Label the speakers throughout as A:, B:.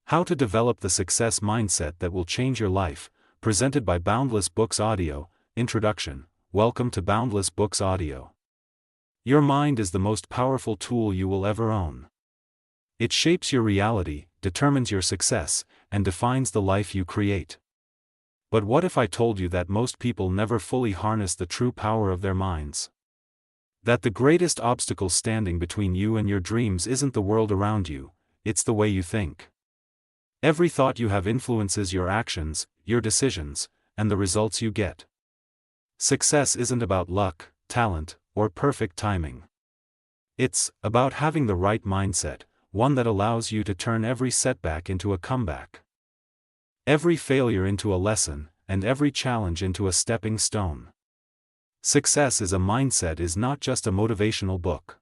A: How to Develop the Success Mindset That Will Change Your Life, presented by Boundless Books Audio. Introduction. Welcome to Boundless Books Audio. Your mind is the most powerful tool you will ever own. It shapes your reality, determines your success, and defines the life you create. But what if I told you that most people never fully harness the true power of their minds? That the greatest obstacle standing between you and your dreams isn't the world around you, it's the way you think. Every thought you have influences your actions, your decisions, and the results you get. Success isn't about luck, talent, or perfect timing. It's about having the right mindset, one that allows you to turn every setback into a comeback, every failure into a lesson, and every challenge into a stepping stone. Success as a Mindset is not just a motivational book.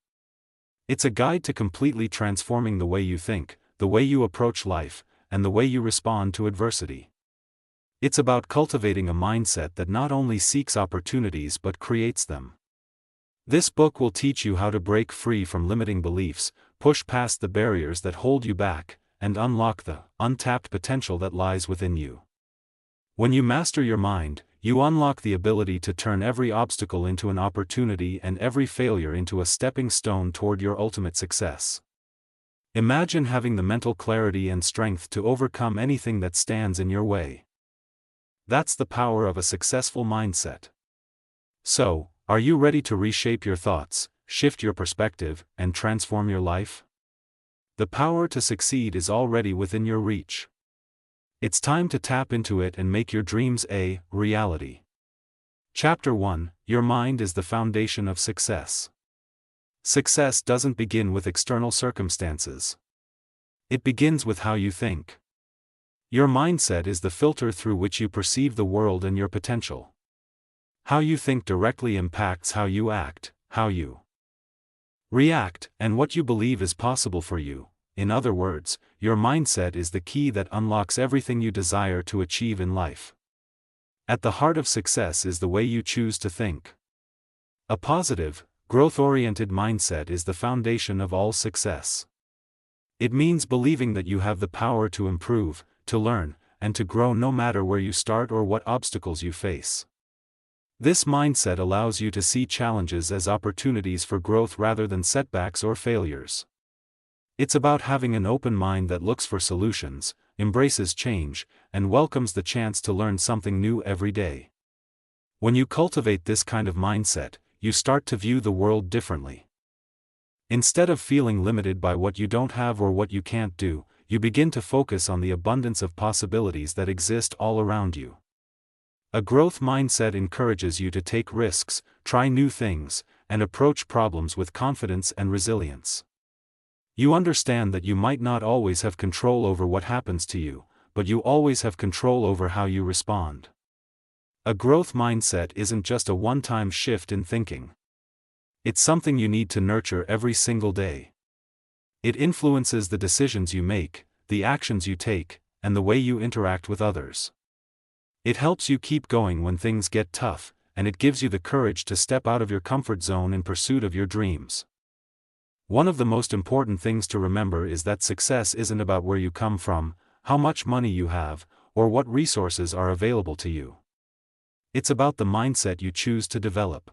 A: It's a guide to completely transforming the way you think, the way you approach life, and the way you respond to adversity. It's about cultivating a mindset that not only seeks opportunities but creates them. This book will teach you how to break free from limiting beliefs, push past the barriers that hold you back, and unlock the untapped potential that lies within you. When you master your mind, you unlock the ability to turn every obstacle into an opportunity and every failure into a stepping stone toward your ultimate success. Imagine having the mental clarity and strength to overcome anything that stands in your way. That's the power of a successful mindset. So, are you ready to reshape your thoughts, shift your perspective, and transform your life? The power to succeed is already within your reach. It's time to tap into it and make your dreams a reality. Chapter 1: Your Mind is the Foundation of Success. Success doesn't begin with external circumstances. It begins with how you think. Your mindset is the filter through which you perceive the world and your potential. How you think directly impacts how you act, how you react, and what you believe is possible for you. In other words, your mindset is the key that unlocks everything you desire to achieve in life. At the heart of success is the way you choose to think. A positive, growth-oriented mindset is the foundation of all success. It means believing that you have the power to improve, to learn, and to grow no matter where you start or what obstacles you face. This mindset allows you to see challenges as opportunities for growth rather than setbacks or failures. It's about having an open mind that looks for solutions, embraces change, and welcomes the chance to learn something new every day. When you cultivate this kind of mindset, you start to view the world differently. Instead of feeling limited by what you don't have or what you can't do, you begin to focus on the abundance of possibilities that exist all around you. A growth mindset encourages you to take risks, try new things, and approach problems with confidence and resilience. You understand that you might not always have control over what happens to you, but you always have control over how you respond. A growth mindset isn't just a one-time shift in thinking. It's something you need to nurture every single day. It influences the decisions you make, the actions you take, and the way you interact with others. It helps you keep going when things get tough, and it gives you the courage to step out of your comfort zone in pursuit of your dreams. One of the most important things to remember is that success isn't about where you come from, how much money you have, or what resources are available to you. It's about the mindset you choose to develop.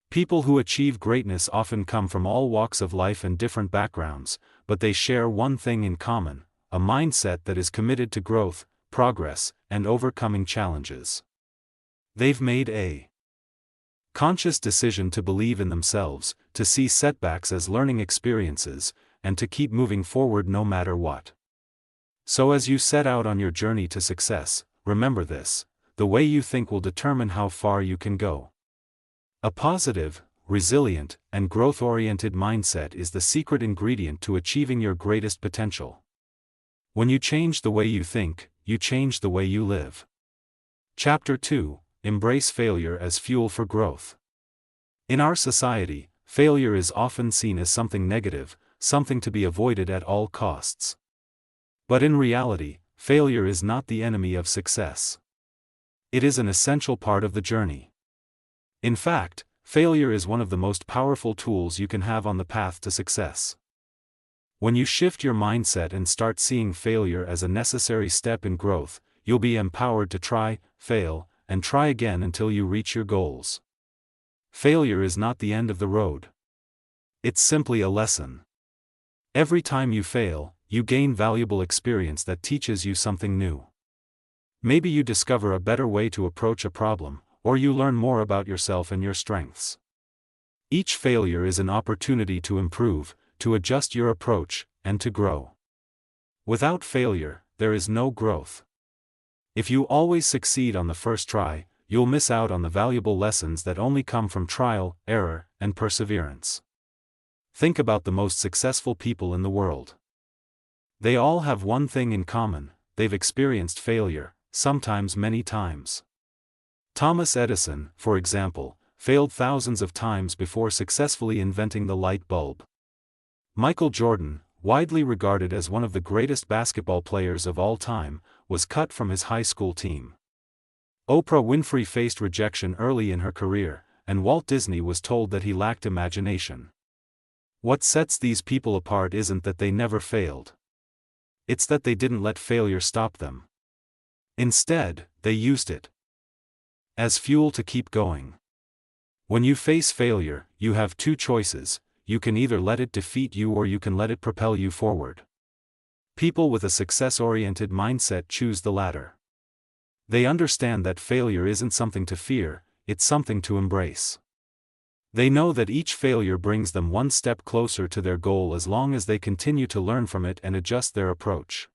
A: People who achieve greatness often come from all walks of life and different backgrounds, but they share one thing in common: a mindset that is committed to growth, progress, and overcoming challenges. They've made a conscious decision to believe in themselves, to see setbacks as learning experiences, and to keep moving forward no matter what. So as you set out on your journey to success, remember this: the way you think will determine how far you can go. A positive, resilient, and growth-oriented mindset is the secret ingredient to achieving your greatest potential. When you change the way you think, you change the way you live. Chapter 2: Embrace Failure as Fuel for Growth. In our society, failure is often seen as something negative, something to be avoided at all costs. But in reality, failure is not the enemy of success. It is an essential part of the journey. In fact, failure is one of the most powerful tools you can have on the path to success. When you shift your mindset and start seeing failure as a necessary step in growth, you'll be empowered to try, fail, and try again until you reach your goals. Failure is not the end of the road. It's simply a lesson. Every time you fail, you gain valuable experience that teaches you something new. Maybe you discover a better way to approach a problem, or you learn more about yourself and your strengths. Each failure is an opportunity to improve, to adjust your approach, and to grow. Without failure, there is no growth. If you always succeed on the first try, you'll miss out on the valuable lessons that only come from trial, error, and perseverance. Think about the most successful people in the world. They all have one thing in common: they've experienced failure, sometimes many times. Thomas Edison, for example, failed thousands of times before successfully inventing the light bulb. Michael Jordan, widely regarded as one of the greatest basketball players of all time, was cut from his high school team. Oprah Winfrey faced rejection early in her career, and Walt Disney was told that he lacked imagination. What sets these people apart isn't that they never failed. It's that they didn't let failure stop them. Instead, they used it as fuel to keep going. When you face failure, you have two choices: you can either let it defeat you or you can let it propel you forward. People with a success-oriented mindset choose the latter. They understand that failure isn't something to fear, it's something to embrace. They know that each failure brings them one step closer to their goal as long as they continue to learn from it and adjust their approach.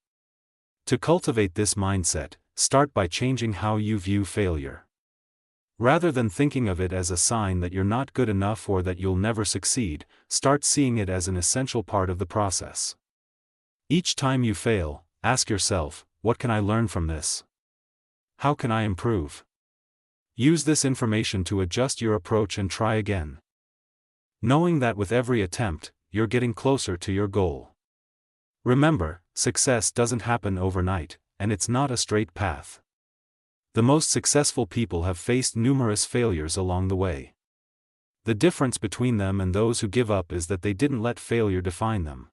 A: To cultivate this mindset, start by changing how you view failure. Rather than thinking of it as a sign that you're not good enough or that you'll never succeed, start seeing it as an essential part of the process. Each time you fail, ask yourself, what can I learn from this? How can I improve? Use this information to adjust your approach and try again. Knowing that with every attempt, you're getting closer to your goal. Remember, success doesn't happen overnight, and it's not a straight path. The most successful people have faced numerous failures along the way. The difference between them and those who give up is that they didn't let failure define them.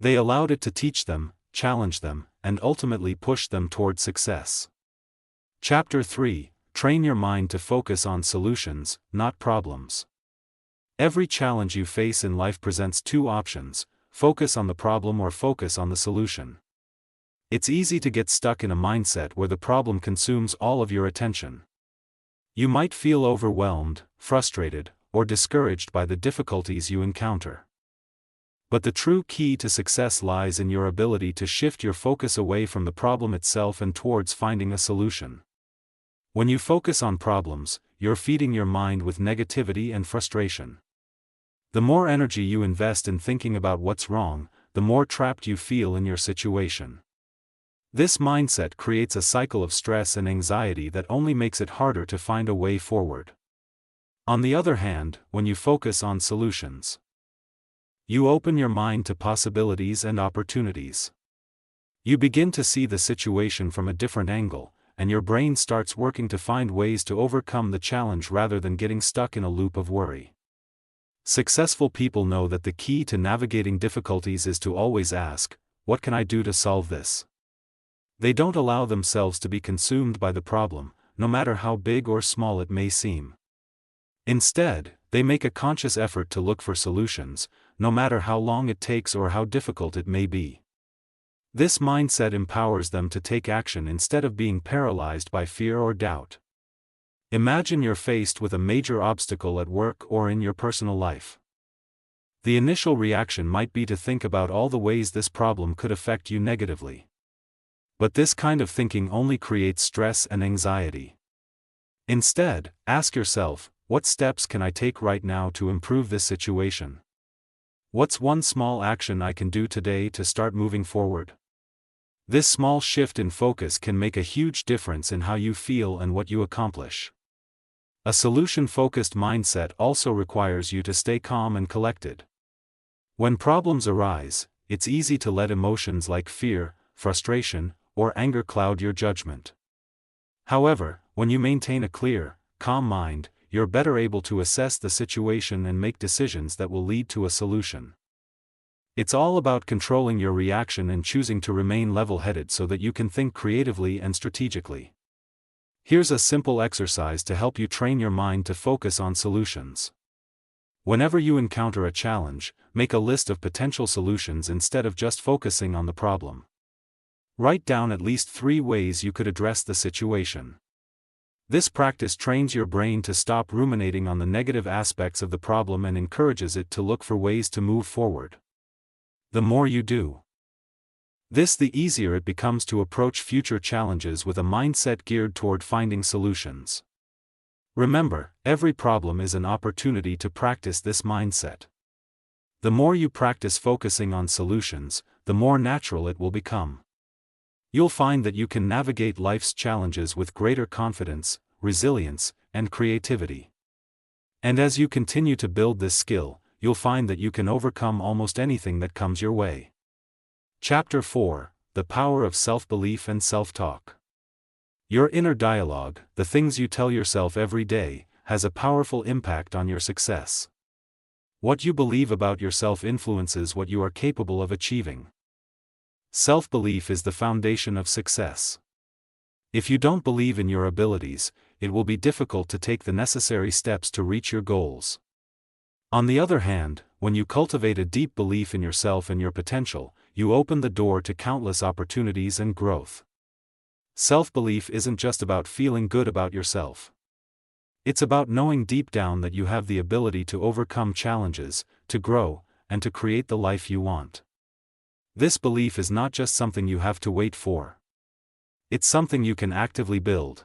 A: They allowed it to teach them, challenge them, and ultimately push them toward success. Chapter 3: Train your mind to focus on solutions, not problems. Every challenge you face in life presents two options: focus on the problem or focus on the solution. It's easy to get stuck in a mindset where the problem consumes all of your attention. You might feel overwhelmed, frustrated, or discouraged by the difficulties you encounter. But the true key to success lies in your ability to shift your focus away from the problem itself and towards finding a solution. When you focus on problems, you're feeding your mind with negativity and frustration. The more energy you invest in thinking about what's wrong, the more trapped you feel in your situation. This mindset creates a cycle of stress and anxiety that only makes it harder to find a way forward. On the other hand, when you focus on solutions, you open your mind to possibilities and opportunities. You begin to see the situation from a different angle, and your brain starts working to find ways to overcome the challenge rather than getting stuck in a loop of worry. Successful people know that the key to navigating difficulties is to always ask, what can I do to solve this? They don't allow themselves to be consumed by the problem, no matter how big or small it may seem. Instead, they make a conscious effort to look for solutions, no matter how long it takes or how difficult it may be. This mindset empowers them to take action instead of being paralyzed by fear or doubt. Imagine you're faced with a major obstacle at work or in your personal life. The initial reaction might be to think about all the ways this problem could affect you negatively. But this kind of thinking only creates stress and anxiety. Instead, ask yourself, what steps can I take right now to improve this situation? What's one small action I can do today to start moving forward? This small shift in focus can make a huge difference in how you feel and what you accomplish. A solution-focused mindset also requires you to stay calm and collected. When problems arise, it's easy to let emotions like fear, frustration, or anger cloud your judgment. However, when you maintain a clear, calm mind, you're better able to assess the situation and make decisions that will lead to a solution. It's all about controlling your reaction and choosing to remain level-headed so that you can think creatively and strategically. Here's a simple exercise to help you train your mind to focus on solutions. Whenever you encounter a challenge, make a list of potential solutions instead of just focusing on the problem. Write down at least 3 ways you could address the situation. This practice trains your brain to stop ruminating on the negative aspects of the problem and encourages it to look for ways to move forward. The more you do this, the easier it becomes to approach future challenges with a mindset geared toward finding solutions. Remember, every problem is an opportunity to practice this mindset. The more you practice focusing on solutions, the more natural it will become. You'll find that you can navigate life's challenges with greater confidence, resilience, and creativity. And as you continue to build this skill, you'll find that you can overcome almost anything that comes your way. Chapter 4: The Power of Self-Belief and Self-Talk. Your inner dialogue, the things you tell yourself every day, has a powerful impact on your success. What you believe about yourself influences what you are capable of achieving. Self-belief is the foundation of success. If you don't believe in your abilities, it will be difficult to take the necessary steps to reach your goals. On the other hand, when you cultivate a deep belief in yourself and your potential, you open the door to countless opportunities and growth. Self-belief isn't just about feeling good about yourself. It's about knowing deep down that you have the ability to overcome challenges, to grow, and to create the life you want. This belief is not just something you have to wait for. It's something you can actively build.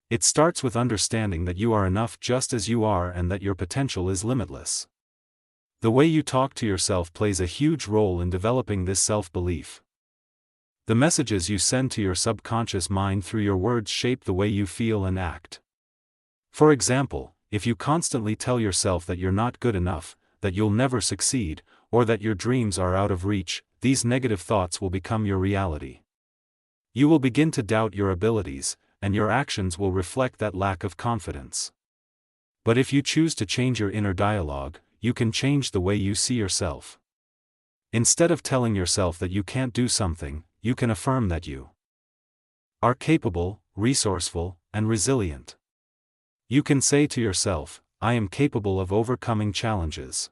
A: It starts with understanding that you are enough just as you are and that your potential is limitless. The way you talk to yourself plays a huge role in developing this self-belief. The messages you send to your subconscious mind through your words shape the way you feel and act. For example, if you constantly tell yourself that you're not good enough, that you'll never succeed, or that your dreams are out of reach, these negative thoughts will become your reality. You will begin to doubt your abilities, and your actions will reflect that lack of confidence. But if you choose to change your inner dialogue, you can change the way you see yourself. Instead of telling yourself that you can't do something, you can affirm that you are capable, resourceful, and resilient. You can say to yourself, I am capable of overcoming challenges.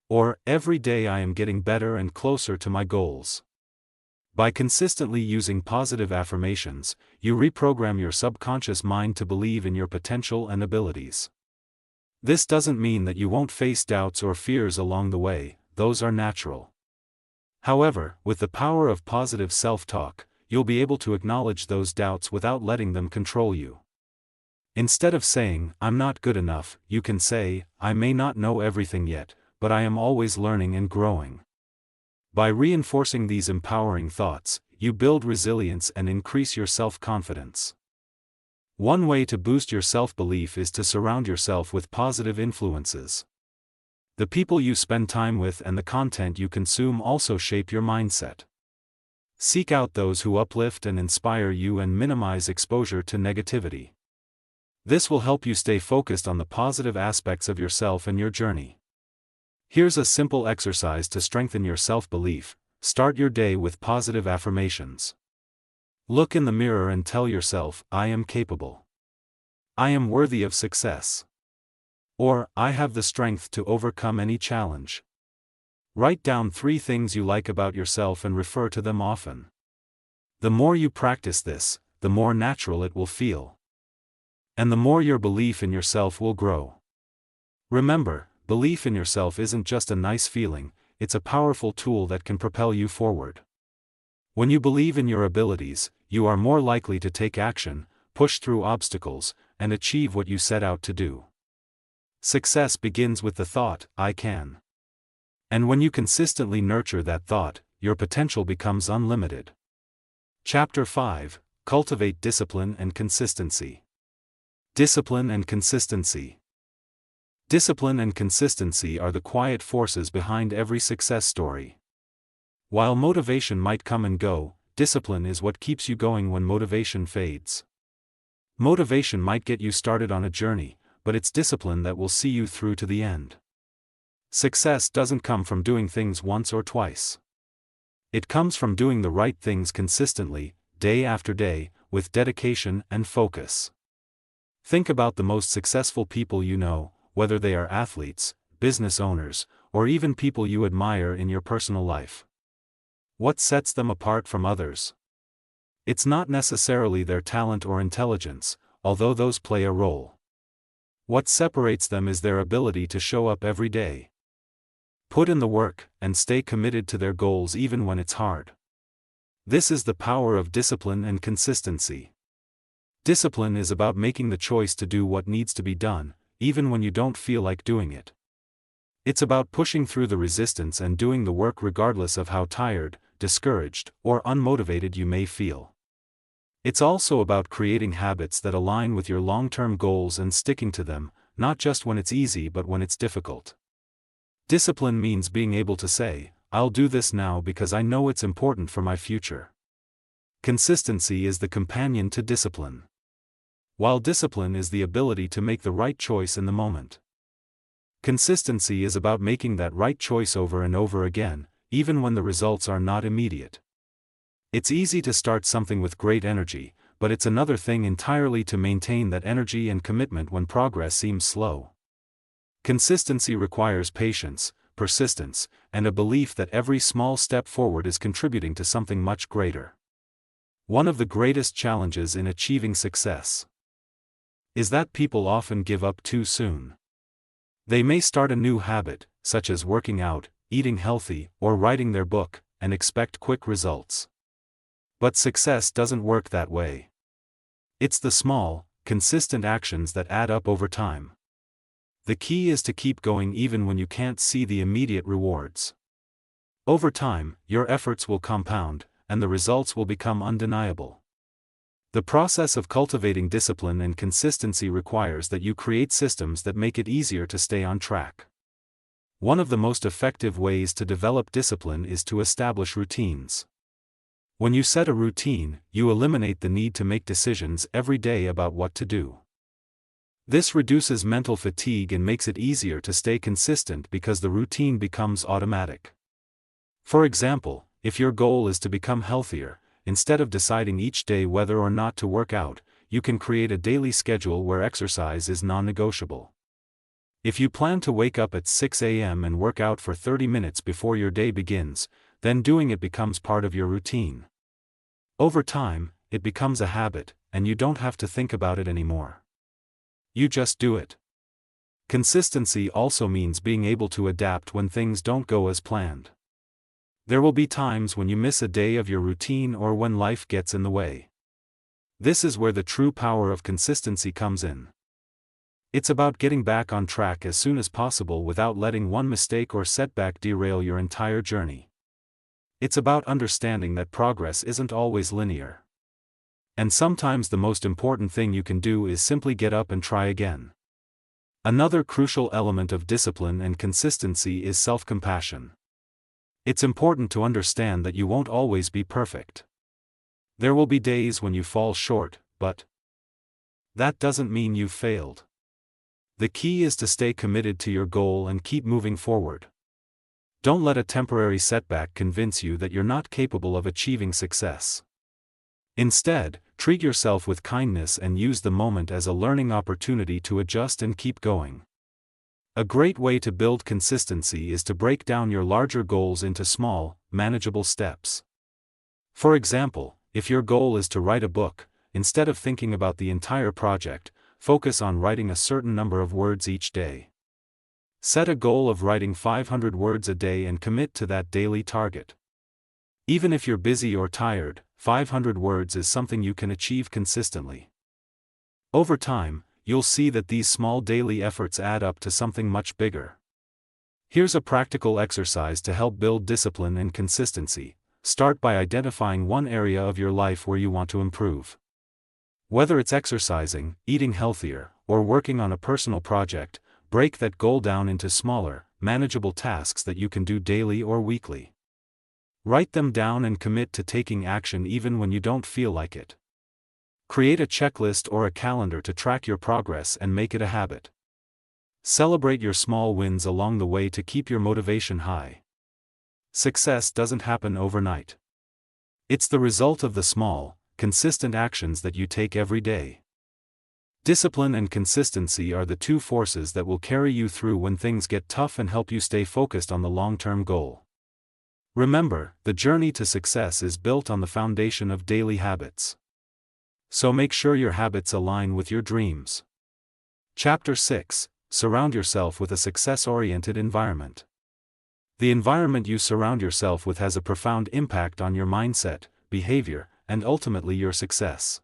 A: Or, every day I am getting better and closer to my goals. By consistently using positive affirmations, you reprogram your subconscious mind to believe in your potential and abilities. This doesn't mean that you won't face doubts or fears along the way, those are natural. However, with the power of positive self-talk, you'll be able to acknowledge those doubts without letting them control you. Instead of saying, I'm not good enough, you can say, I may not know everything yet, but I am always learning and growing. By reinforcing these empowering thoughts, you build resilience and increase your self-confidence. One way to boost your self-belief is to surround yourself with positive influences. The people you spend time with and the content you consume also shape your mindset. Seek out those who uplift and inspire you and minimize exposure to negativity. This will help you stay focused on the positive aspects of yourself and your journey. Here's a simple exercise to strengthen your self-belief. Start your day with positive affirmations. Look in the mirror and tell yourself, I am capable. I am worthy of success. Or, I have the strength to overcome any challenge. Write down 3 things you like about yourself and refer to them often. The more you practice this, the more natural it will feel. And the more your belief in yourself will grow. Remember, belief in yourself isn't just a nice feeling, it's a powerful tool that can propel you forward. When you believe in your abilities, you are more likely to take action, push through obstacles, and achieve what you set out to do. Success begins with the thought, I can. And when you consistently nurture that thought, your potential becomes unlimited. Chapter 5: Cultivate Discipline and Consistency. Discipline and consistency. Discipline and consistency are the quiet forces behind every success story. While motivation might come and go, discipline is what keeps you going when motivation fades. Motivation might get you started on a journey, but it's discipline that will see you through to the end. Success doesn't come from doing things once or twice. It comes from doing the right things consistently, day after day, with dedication and focus. Think about the most successful people you know, whether they are athletes, business owners, or even people you admire in your personal life. What sets them apart from others? It's not necessarily their talent or intelligence, although those play a role. What separates them is their ability to show up every day, put in the work, and stay committed to their goals even when it's hard. This is the power of discipline and consistency. Discipline is about making the choice to do what needs to be done, even when you don't feel like doing it. It's about pushing through the resistance and doing the work regardless of how tired, discouraged, or unmotivated you may feel. It's also about creating habits that align with your long-term goals and sticking to them, not just when it's easy but when it's difficult. Discipline means being able to say, "I'll do this now because I know it's important for my future." Consistency is the companion to discipline, while discipline is the ability to make the right choice in the moment. Consistency is about making that right choice over and over again, even when the results are not immediate. It's easy to start something with great energy, but it's another thing entirely to maintain that energy and commitment when progress seems slow. Consistency requires patience, persistence, and a belief that every small step forward is contributing to something much greater. One of the greatest challenges in achieving success is that people often give up too soon. They may start a new habit, such as working out, eating healthy, or writing their book, and expect quick results. But success doesn't work that way. It's the small, consistent actions that add up over time. The key is to keep going even when you can't see the immediate rewards. Over time, your efforts will compound, and the results will become undeniable. The process of cultivating discipline and consistency requires that you create systems that make it easier to stay on track. One of the most effective ways to develop discipline is to establish routines. When you set a routine, you eliminate the need to make decisions every day about what to do. This reduces mental fatigue and makes it easier to stay consistent because the routine becomes automatic. For example, if your goal is to become healthier, instead of deciding each day whether or not to work out, you can create a daily schedule where exercise is non-negotiable. If you plan to wake up at 6 a.m. and work out for 30 minutes before your day begins, then doing it becomes part of your routine. Over time, it becomes a habit, and you don't have to think about it anymore. You just do it. Consistency also means being able to adapt when things don't go as planned. There will be times when you miss a day of your routine or when life gets in the way. This is where the true power of consistency comes in. It's about getting back on track as soon as possible without letting one mistake or setback derail your entire journey. It's about understanding that progress isn't always linear. And sometimes the most important thing you can do is simply get up and try again. Another crucial element of discipline and consistency is self-compassion. It's important to understand that you won't always be perfect. There will be days when you fall short, but that doesn't mean you've failed. The key is to stay committed to your goal and keep moving forward. Don't let a temporary setback convince you that you're not capable of achieving success. Instead, treat yourself with kindness and use the moment as a learning opportunity to adjust and keep going. A great way to build consistency is to break down your larger goals into small, manageable steps. For example, if your goal is to write a book, instead of thinking about the entire project, focus on writing a certain number of words each day. Set a goal of writing 500 words a day and commit to that daily target. Even if you're busy or tired, 500 words is something you can achieve consistently. Over time, you'll see that these small daily efforts add up to something much bigger. Here's a practical exercise to help build discipline and consistency. Start by identifying one area of your life where you want to improve. Whether it's exercising, eating healthier, or working on a personal project, break that goal down into smaller, manageable tasks that you can do daily or weekly. Write them down and commit to taking action even when you don't feel like it. Create a checklist or a calendar to track your progress and make it a habit. Celebrate your small wins along the way to keep your motivation high. Success doesn't happen overnight. It's the result of the small, consistent actions that you take every day. Discipline and consistency are the two forces that will carry you through when things get tough and help you stay focused on the long-term goal. Remember, the journey to success is built on the foundation of daily habits. So make sure your habits align with your dreams. Chapter 6: Surround yourself with a success-oriented environment. The environment you surround yourself with has a profound impact on your mindset, behavior, and ultimately your success.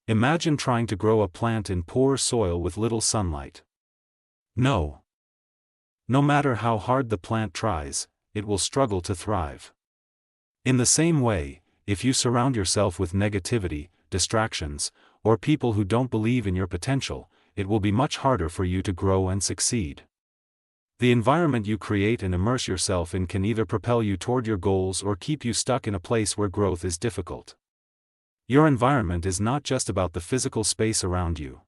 A: Imagine trying to grow a plant in poor soil with little sunlight. No matter how hard the plant tries, it will struggle to thrive. In the same way, if you surround yourself with negativity, distractions, or people who don't believe in your potential, it will be much harder for you to grow and succeed. The environment you create and immerse yourself in can either propel you toward your goals or keep you stuck in a place where growth is difficult. Your environment is not just about the physical space around you.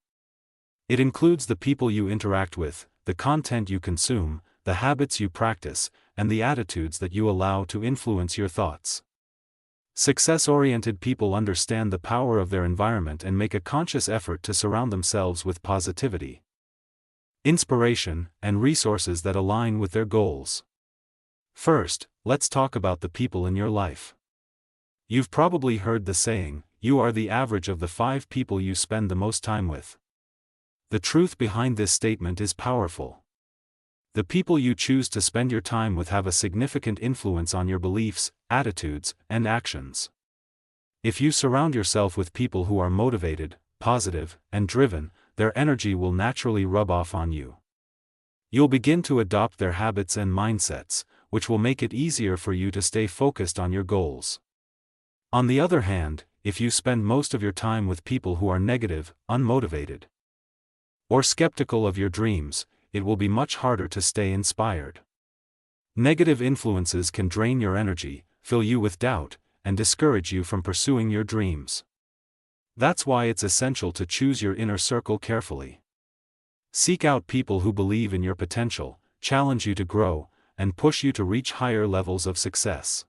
A: It includes the people you interact with, the content you consume, the habits you practice, and the attitudes that you allow to influence your thoughts. Success-oriented people understand the power of their environment and make a conscious effort to surround themselves with positivity, inspiration, and resources that align with their goals. First, let's talk about the people in your life. You've probably heard the saying, "You are the average of the 5 people you spend the most time with." The truth behind this statement is powerful. The people you choose to spend your time with have a significant influence on your beliefs, attitudes, and actions. If you surround yourself with people who are motivated, positive, and driven, their energy will naturally rub off on you. You'll begin to adopt their habits and mindsets, which will make it easier for you to stay focused on your goals. On the other hand, if you spend most of your time with people who are negative, unmotivated, or skeptical of your dreams, it will be much harder to stay inspired. Negative influences can drain your energy, fill you with doubt, and discourage you from pursuing your dreams. That's why it's essential to choose your inner circle carefully. Seek out people who believe in your potential, challenge you to grow, and push you to reach higher levels of success.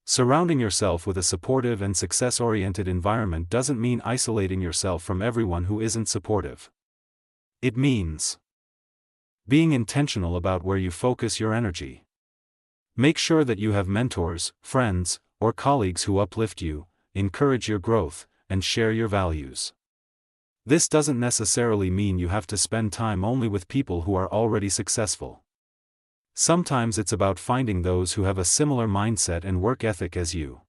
A: Surrounding yourself with a supportive and success-oriented environment doesn't mean isolating yourself from everyone who isn't supportive. It means being intentional about where you focus your energy. Make sure that you have mentors, friends, or colleagues who uplift you, encourage your growth, and share your values. This doesn't necessarily mean you have to spend time only with people who are already successful. Sometimes it's about finding those who have a similar mindset and work ethic as you.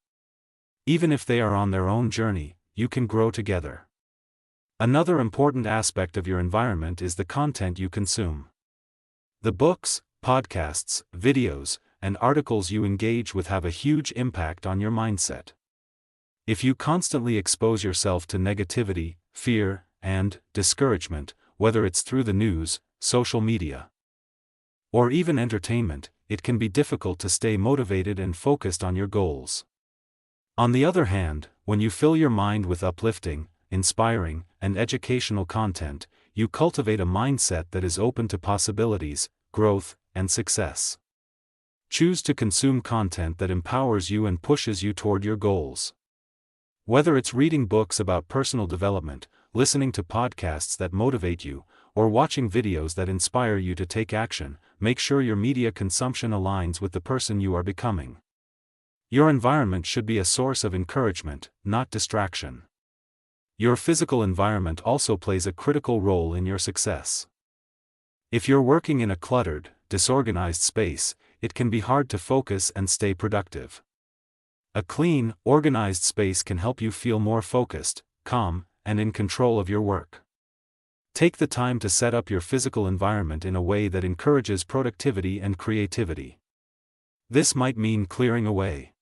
A: Even if they are on their own journey, you can grow together. Another important aspect of your environment is the content you consume. The books, podcasts, videos, and articles you engage with have a huge impact on your mindset. If you constantly expose yourself to negativity, fear, and discouragement, whether it's through the news, social media, or even entertainment, it can be difficult to stay motivated and focused on your goals. On the other hand, when you fill your mind with uplifting, inspiring, and educational content, you cultivate a mindset that is open to possibilities, growth, and success. Choose to consume content that empowers you and pushes you toward your goals. Whether it's reading books about personal development, listening to podcasts that motivate you, or watching videos that inspire you to take action, make sure your media consumption aligns with the person you are becoming. Your environment should be a source of encouragement, not distraction. Your physical environment also plays a critical role in your success. If you're working in a cluttered, disorganized space, it can be hard to focus and stay productive. A clean, organized space can help you feel more focused, calm, and in control of your work. Take the time to set up your physical environment in a way that encourages productivity and creativity. This might mean clearing away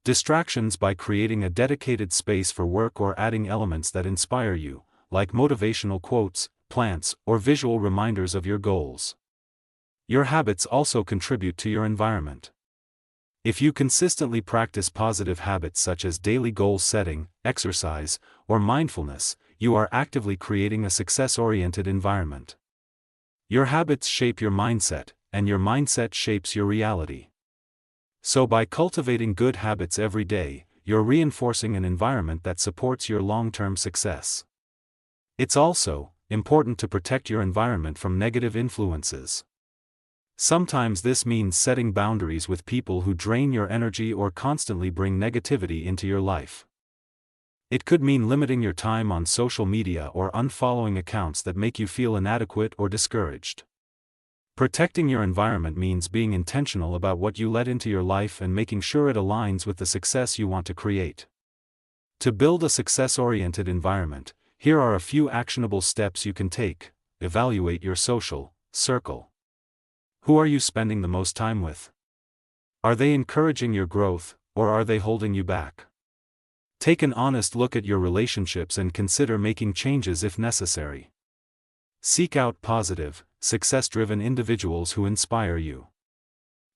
A: distractions by creating a dedicated space for work or adding elements that inspire you, like motivational quotes, plants, or visual reminders of your goals. Your habits also contribute to your environment. If you consistently practice positive habits such as daily goal setting, exercise, or mindfulness, you are actively creating a success-oriented environment. Your habits shape your mindset, and your mindset shapes your reality. So by cultivating good habits every day, you're reinforcing an environment that supports your long-term success. It's also important to protect your environment from negative influences. Sometimes this means setting boundaries with people who drain your energy or constantly bring negativity into your life. It could mean limiting your time on social media or unfollowing accounts that make you feel inadequate or discouraged. Protecting your environment means being intentional about what you let into your life and making sure it aligns with the success you want to create. To build a success-oriented environment, here are a few actionable steps you can take. Evaluate your social circle. Who are you spending the most time with? Are they encouraging your growth, or are they holding you back? Take an honest look at your relationships and consider making changes if necessary. Seek out positive, success-driven individuals who inspire you.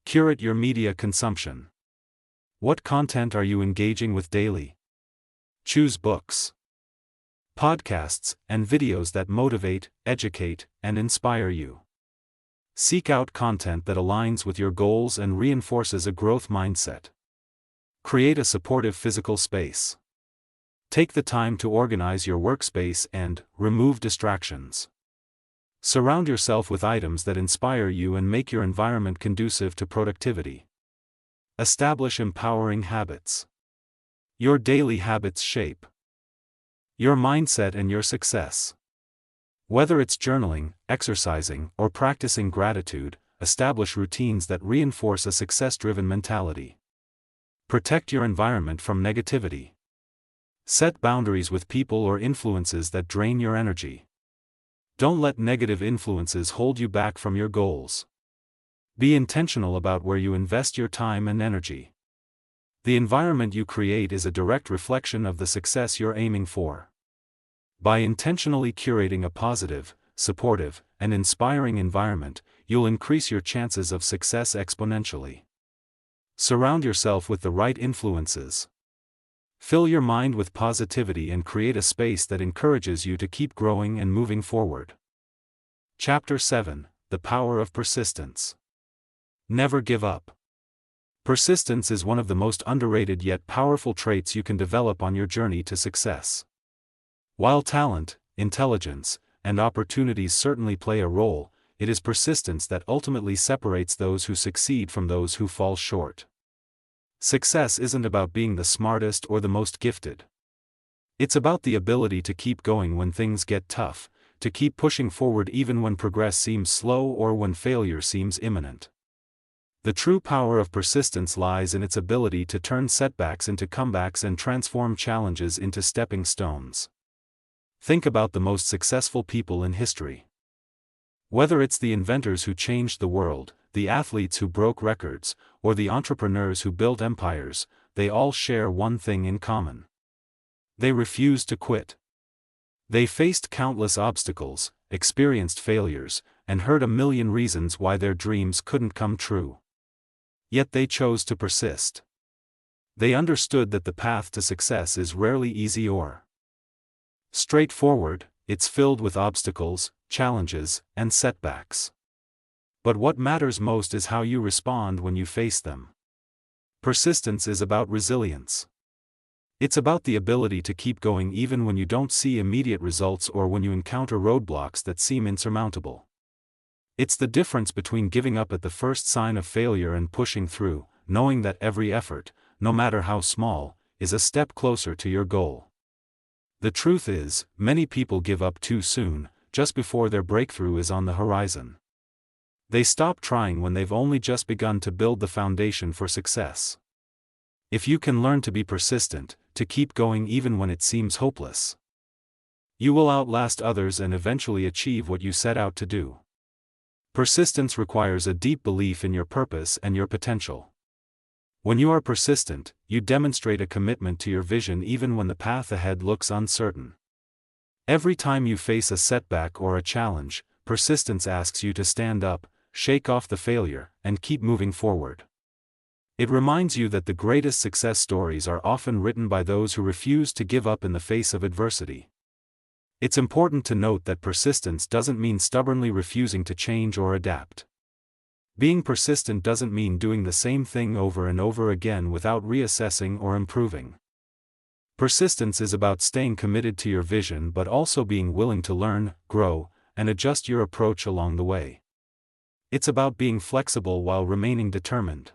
A: Curate your media consumption. What content are you engaging with daily? Choose books, podcasts, and videos that motivate, educate, and inspire you. Seek out content that aligns with your goals and reinforces a growth mindset. Create a supportive physical space. Take the time to organize your workspace and remove distractions. Surround yourself with items that inspire you and make your environment conducive to productivity. Establish empowering habits. Your daily habits shape your mindset and your success. Whether it's journaling, exercising, or practicing gratitude, establish routines that reinforce a success-driven mentality. Protect your environment from negativity. Set boundaries with people or influences that drain your energy. Don't let negative influences hold you back from your goals. Be intentional about where you invest your time and energy. The environment you create is a direct reflection of the success you're aiming for. By intentionally curating a positive, supportive, and inspiring environment, you'll increase your chances of success exponentially. Surround yourself with the right influences. Fill your mind with positivity and create a space that encourages you to keep growing and moving forward. Chapter 7: The Power of Persistence. Never give up. Persistence is one of the most underrated yet powerful traits you can develop on your journey to success. While talent, intelligence, and opportunities certainly play a role, it is persistence that ultimately separates those who succeed from those who fall short. Success isn't about being the smartest or the most gifted. It's about the ability to keep going when things get tough, to keep pushing forward even when progress seems slow or when failure seems imminent. The true power of persistence lies in its ability to turn setbacks into comebacks and transform challenges into stepping stones. Think about the most successful people in history. Whether it's the inventors who changed the world, the athletes who broke records, or the entrepreneurs who built empires, they all share one thing in common. They refused to quit. They faced countless obstacles, experienced failures, and heard a million reasons why their dreams couldn't come true. Yet they chose to persist. They understood that the path to success is rarely easy or straightforward. It's filled with obstacles, challenges, and setbacks. But what matters most is how you respond when you face them. Persistence is about resilience. It's about the ability to keep going even when you don't see immediate results or when you encounter roadblocks that seem insurmountable. It's the difference between giving up at the first sign of failure and pushing through, knowing that every effort, no matter how small, is a step closer to your goal. The truth is, many people give up too soon, just before their breakthrough is on the horizon. They stop trying when they've only just begun to build the foundation for success. If you can learn to be persistent, to keep going even when it seems hopeless, you will outlast others and eventually achieve what you set out to do. Persistence requires a deep belief in your purpose and your potential. When you are persistent, you demonstrate a commitment to your vision even when the path ahead looks uncertain. Every time you face a setback or a challenge, persistence asks you to stand up, shake off the failure, and keep moving forward. It reminds you that the greatest success stories are often written by those who refuse to give up in the face of adversity. It's important to note that persistence doesn't mean stubbornly refusing to change or adapt. Being persistent doesn't mean doing the same thing over and over again without reassessing or improving. Persistence is about staying committed to your vision but also being willing to learn, grow, and adjust your approach along the way. It's about being flexible while remaining determined.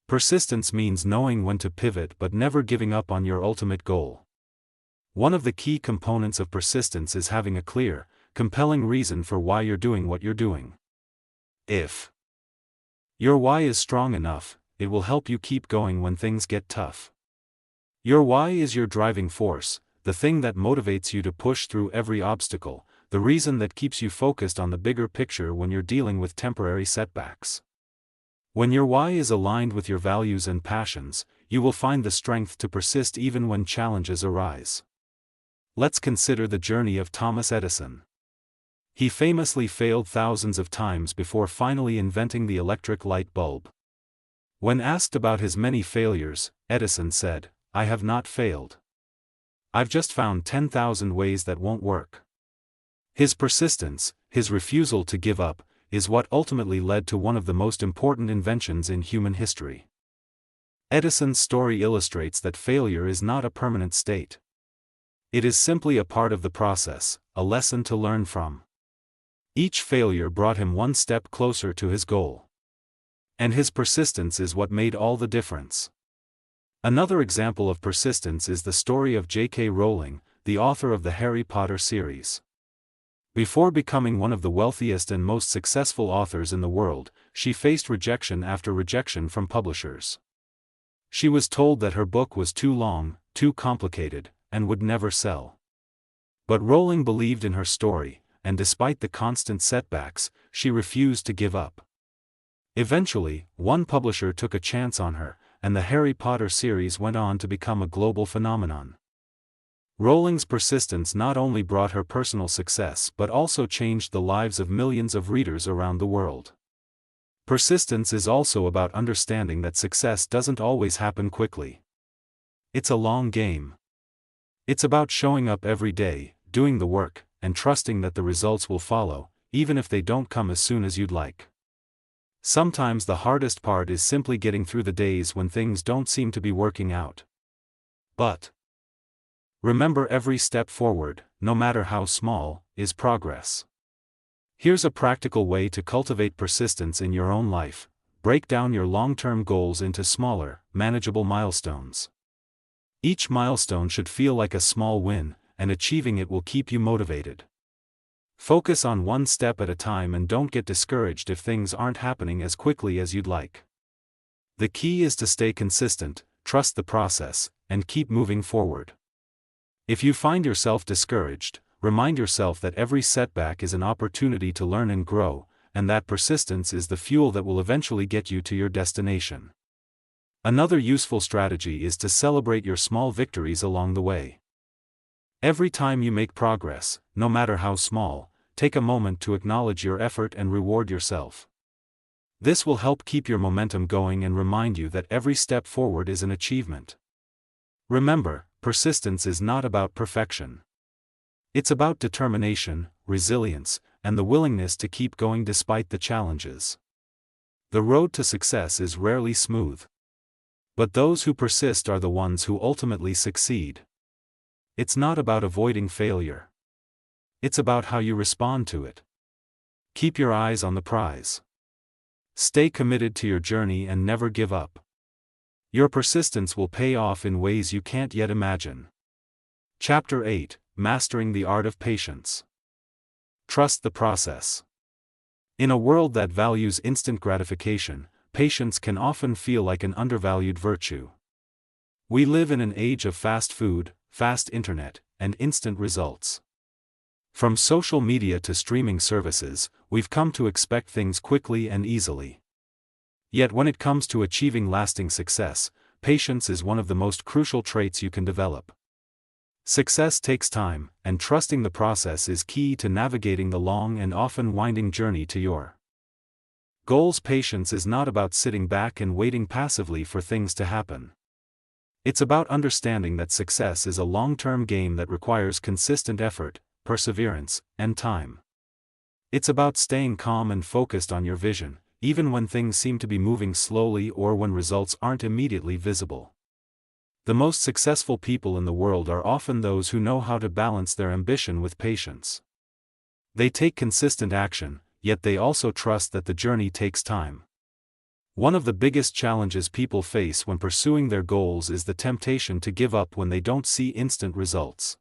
A: Persistence means knowing when to pivot but never giving up on your ultimate goal. One of the key components of persistence is having a clear, compelling reason for why you're doing what you're doing. If your why is strong enough, it will help you keep going when things get tough. Your why is your driving force, the thing that motivates you to push through every obstacle, the reason that keeps you focused on the bigger picture when you're dealing with temporary setbacks. When your why is aligned with your values and passions, you will find the strength to persist even when challenges arise. Let's consider the journey of Thomas Edison. He famously failed thousands of times before finally inventing the electric light bulb. When asked about his many failures, Edison said, "I have not failed. I've just found 10,000 ways that won't work." His persistence, his refusal to give up, is what ultimately led to one of the most important inventions in human history. Edison's story illustrates that failure is not a permanent state. It is simply a part of the process, a lesson to learn from. Each failure brought him one step closer to his goal. And his persistence is what made all the difference. Another example of persistence is the story of J.K. Rowling, the author of the Harry Potter series. Before becoming one of the wealthiest and most successful authors in the world, she faced rejection after rejection from publishers. She was told that her book was too long, too complicated, and would never sell. But Rowling believed in her story, and despite the constant setbacks, she refused to give up. Eventually, one publisher took a chance on her, and the Harry Potter series went on to become a global phenomenon. Rowling's persistence not only brought her personal success but also changed the lives of millions of readers around the world. Persistence is also about understanding that success doesn't always happen quickly. It's a long game. It's about showing up every day, doing the work, and trusting that the results will follow, even if they don't come as soon as you'd like. Sometimes the hardest part is simply getting through the days when things don't seem to be working out. But remember, every step forward, no matter how small, is progress. Here's a practical way to cultivate persistence in your own life: break down your long-term goals into smaller, manageable milestones. Each milestone should feel like a small win, and achieving it will keep you motivated. Focus on one step at a time and don't get discouraged if things aren't happening as quickly as you'd like. The key is to stay consistent, trust the process, and keep moving forward. If you find yourself discouraged, remind yourself that every setback is an opportunity to learn and grow, and that persistence is the fuel that will eventually get you to your destination. Another useful strategy is to celebrate your small victories along the way. Every time you make progress, no matter how small, take a moment to acknowledge your effort and reward yourself. This will help keep your momentum going and remind you that every step forward is an achievement. Remember, persistence is not about perfection. It's about determination, resilience, and the willingness to keep going despite the challenges. The road to success is rarely smooth. But those who persist are the ones who ultimately succeed. It's not about avoiding failure. It's about how you respond to it. Keep your eyes on the prize. Stay committed to your journey and never give up. Your persistence will pay off in ways you can't yet imagine. Chapter 8: Mastering the Art of Patience. Trust the process. In a world that values instant gratification, patience can often feel like an undervalued virtue. We live in an age of fast food, fast internet, and instant results. From social media to streaming services, we've come to expect things quickly and easily. Yet when it comes to achieving lasting success, patience is one of the most crucial traits you can develop. Success takes time, and trusting the process is key to navigating the long and often winding journey to your goals. Patience is not about sitting back and waiting passively for things to happen. It's about understanding that success is a long-term game that requires consistent effort, perseverance, and time. It's about staying calm and focused on your vision, even when things seem to be moving slowly or when results aren't immediately visible. The most successful people in the world are often those who know how to balance their ambition with patience. They take consistent action, yet they also trust that the journey takes time. One of the biggest challenges people face when pursuing their goals is the temptation to give up when they don't see instant results.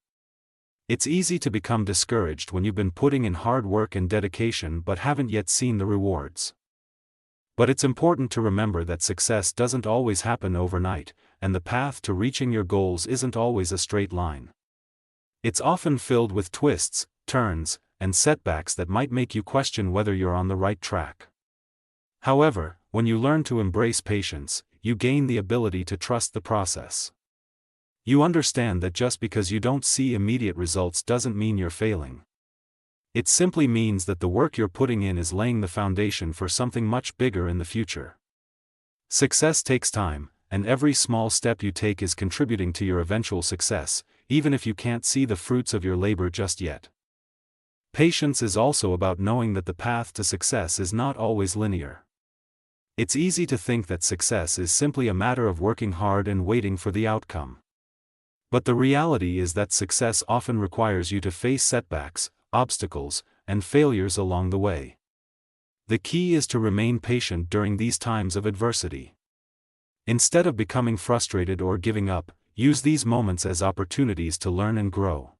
A: It's easy to become discouraged when you've been putting in hard work and dedication but haven't yet seen the rewards. But it's important to remember that success doesn't always happen overnight, and the path to reaching your goals isn't always a straight line. It's often filled with twists, turns, and setbacks that might make you question whether you're on the right track. However, when you learn to embrace patience, you gain the ability to trust the process. You understand that just because you don't see immediate results doesn't mean you're failing. It simply means that the work you're putting in is laying the foundation for something much bigger in the future. Success takes time, and every small step you take is contributing to your eventual success, even if you can't see the fruits of your labor just yet. Patience is also about knowing that the path to success is not always linear. It's easy to think that success is simply a matter of working hard and waiting for the outcome. But the reality is that success often requires you to face setbacks, obstacles, and failures along the way. The key is to remain patient during these times of adversity. Instead of becoming frustrated or giving up, use these moments as opportunities to learn and grow.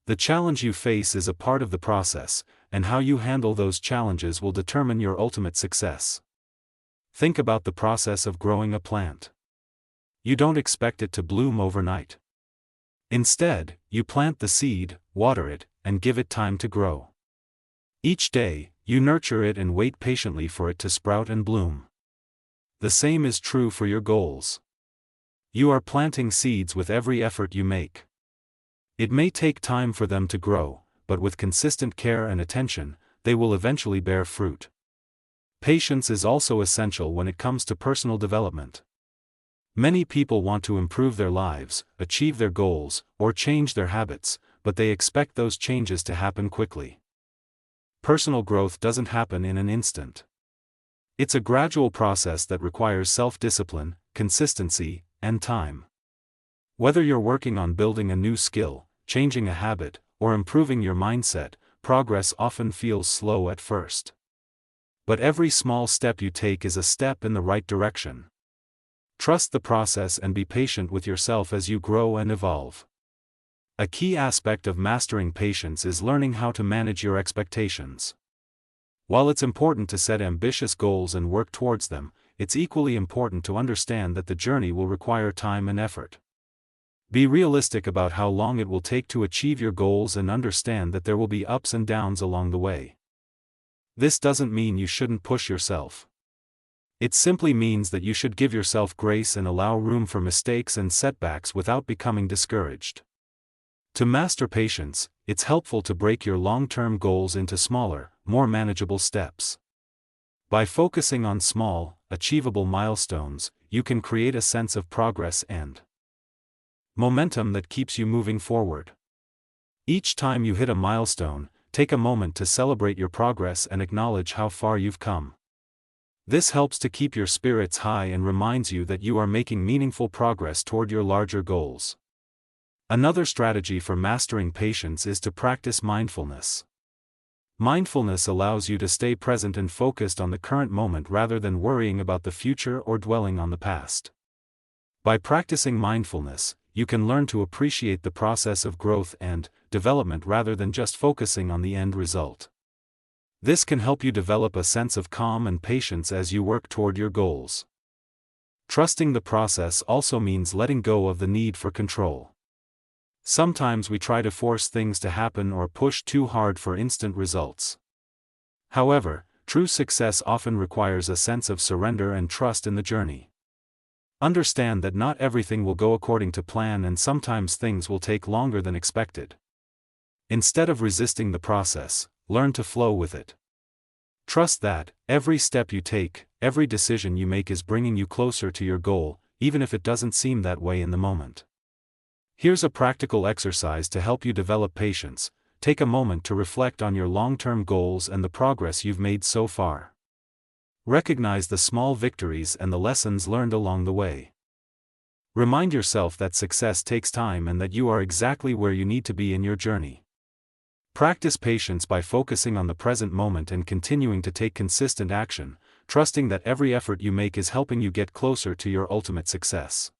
A: The challenge you face is a part of the process, and how you handle those challenges will determine your ultimate success. Think about the process of growing a plant. You don't expect it to bloom overnight. Instead, you plant the seed, water it, and give it time to grow. Each day, you nurture it and wait patiently for it to sprout and bloom. The same is true for your goals. You are planting seeds with every effort you make. It may take time for them to grow, but with consistent care and attention, they will eventually bear fruit. Patience is also essential when it comes to personal development. Many people want to improve their lives, achieve their goals, or change their habits, but they expect those changes to happen quickly. Personal growth doesn't happen in an instant. It's a gradual process that requires self-discipline, consistency, and time. Whether you're working on building a new skill, changing a habit, or improving your mindset, progress often feels slow at first. But every small step you take is a step in the right direction. Trust the process and be patient with yourself as you grow and evolve. A key aspect of mastering patience is learning how to manage your expectations. While it's important to set ambitious goals and work towards them, it's equally important to understand that the journey will require time and effort. Be realistic about how long it will take to achieve your goals and understand that there will be ups and downs along the way. This doesn't mean you shouldn't push yourself. It simply means that you should give yourself grace and allow room for mistakes and setbacks without becoming discouraged. To master patience, it's helpful to break your long-term goals into smaller, more manageable steps. By focusing on small, achievable milestones, you can create a sense of progress and momentum that keeps you moving forward. Each time you hit a milestone, take a moment to celebrate your progress and acknowledge how far you've come. This helps to keep your spirits high and reminds you that you are making meaningful progress toward your larger goals. Another strategy for mastering patience is to practice mindfulness. Mindfulness allows you to stay present and focused on the current moment rather than worrying about the future or dwelling on the past. By practicing mindfulness, you can learn to appreciate the process of growth and development rather than just focusing on the end result. This can help you develop a sense of calm and patience as you work toward your goals. Trusting the process also means letting go of the need for control. Sometimes we try to force things to happen or push too hard for instant results. However, true success often requires a sense of surrender and trust in the journey. Understand that not everything will go according to plan and sometimes things will take longer than expected. Instead of resisting the process, learn to flow with it. Trust that, every step you take, every decision you make is bringing you closer to your goal, even if it doesn't seem that way in the moment. Here's a practical exercise to help you develop patience. Take a moment to reflect on your long-term goals and the progress you've made so far. Recognize the small victories and the lessons learned along the way. Remind yourself that success takes time and that you are exactly where you need to be in your journey. Practice patience by focusing on the present moment and continuing to take consistent action, trusting that every effort you make is helping you get closer to your ultimate success.